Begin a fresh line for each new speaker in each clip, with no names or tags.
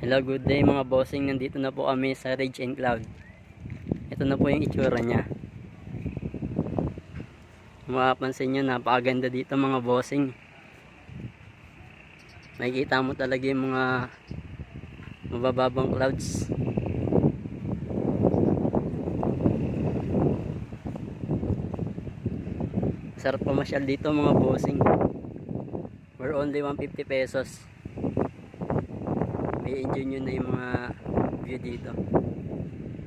Hello, good day mga bossing. Nandito na po kami sa Ridge and Cloud. Ito na po yung itsura niya. Mapapansin nyo, napakaganda dito mga bossing. Makikita mo talaga yung mga mabababang clouds. Sarap pamasyal dito mga bossing. For only 150 pesos. May enjoy nyo na yung mga view dito.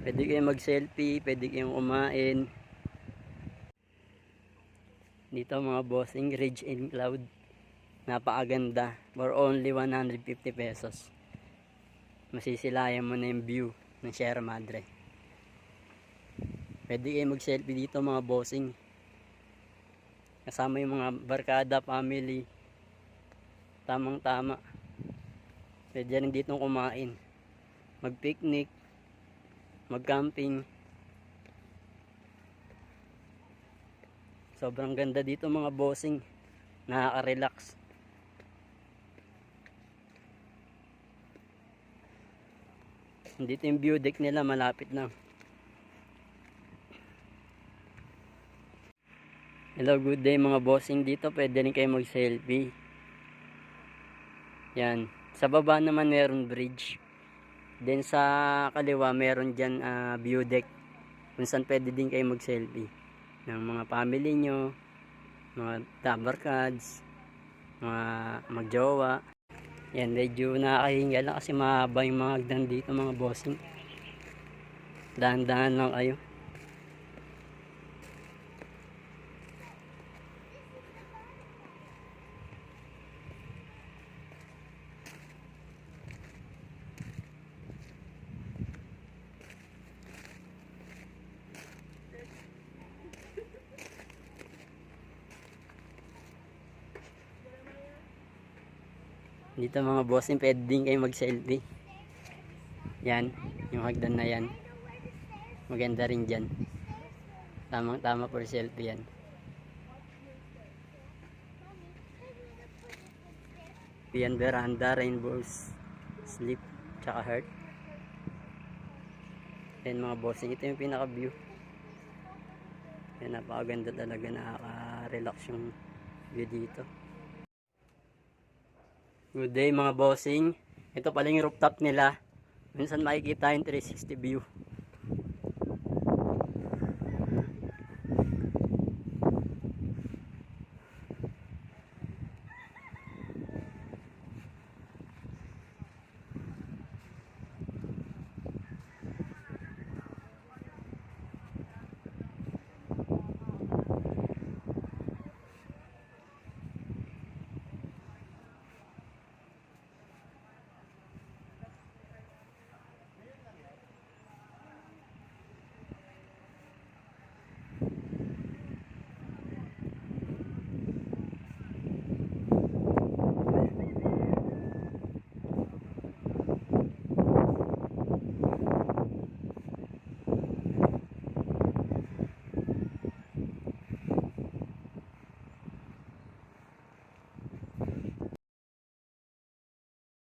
Pwede kayong mag selfie, pwede kayong kumain. Dito mga bossing, Ridge and Cloud. Napakaganda. For only 150 pesos. Masisilayan mo na yung view ng Sierra Madre. Pwede kayong mag selfie dito mga bossing. Kasama yung mga barkada, family. Tamang tama. Pwede rin dito kumain. Mag-picnic. Mag-camping. Sobrang ganda dito mga bossing. Nakaka-relax. Dito yung view deck nila, malapit na. Hello, good day mga bossing. Dito pwede rin kayo mag-selfie. Yan. Sa baba naman meron bridge. Then sa kaliwa meron dyan view deck. Kung saan pwede din kayo mag-selfie. Ng mga family nyo, mga tabarkads, mga magjowa. Yan, medyo nakakahinga lang kasi mahaba yung mga hagdan dito mga bossing. Dahan-dahan lang kayo. Dito mga bossing, pwede din kayo mag-selfie. Yan, yung hagdan na yan. Maganda rin dyan. Tamang tama for selfie yan. Yan, veranda, rainbows, sleep, tsaka heart. Yan mga bossing, ito yung pinaka view. Yan, napakaganda talaga, nakaka-relax yung view dito. Good day mga bossing. Ito pala yung rooftop nila. Minsan makikita yung 360 view.